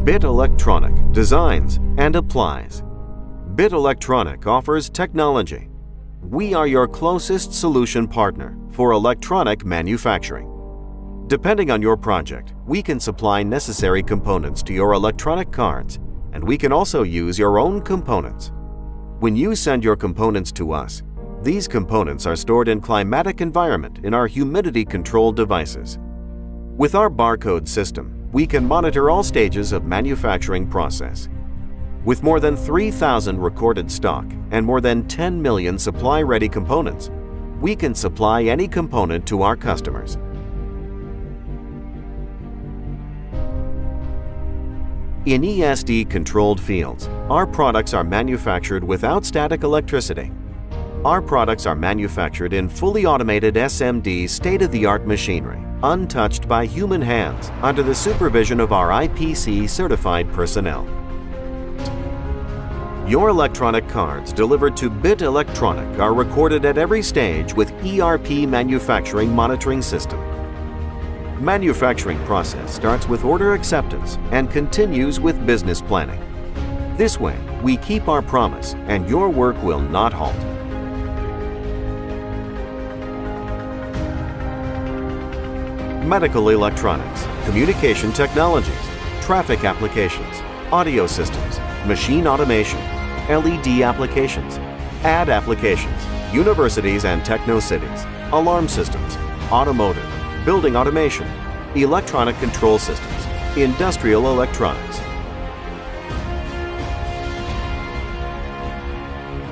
Bit Elektronik designs and applies. Bit Elektronik offers technology. We are your closest solution partner for electronic manufacturing. Depending on your project, we can supply necessary components to your electronic cards, and we can also use your own components. When you send your components to us, these components are stored in climatic environment in our humidity-controlled devices. With our barcode system, we can monitor all stages of manufacturing process. With more than 3,000 recorded stock and more than 10 million supply-ready components, we can supply any component to our customers. In ESD-controlled fields, our products are manufactured without static electricity. Our products are manufactured in fully automated SMD state-of-the-art machinery, untouched by human hands, under the supervision of our IPC-certified personnel. Your electronic cards delivered to Bit Elektronik are recorded at every stage with ERP manufacturing monitoring system. Manufacturing process starts with order acceptance and continues with business planning. This way, we keep our promise and your work will not halt. Medical electronics, communication technologies, traffic applications, audio systems, machine automation, LED applications, ad applications, universities and techno-cities, alarm systems, automotive, building automation, electronic control systems, industrial electronics.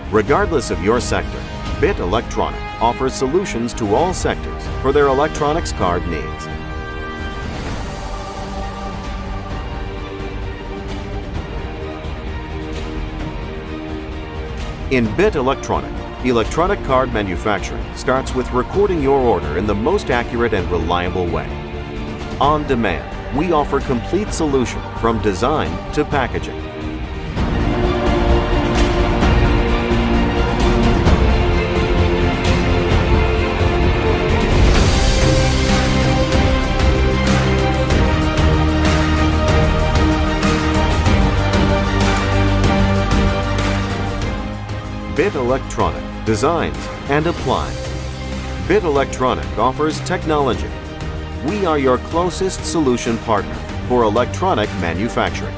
Regardless of your sector, Bit Elektronik offers solutions to all sectors for their electronics card needs. In Bit Elektronik, electronic card manufacturing starts with recording your order in the most accurate and reliable way. On demand, we offer complete solution from design to packaging. Bit Elektronik designs and applies. Bit Elektronik offers technology. We are your closest solution partner for electronic manufacturing.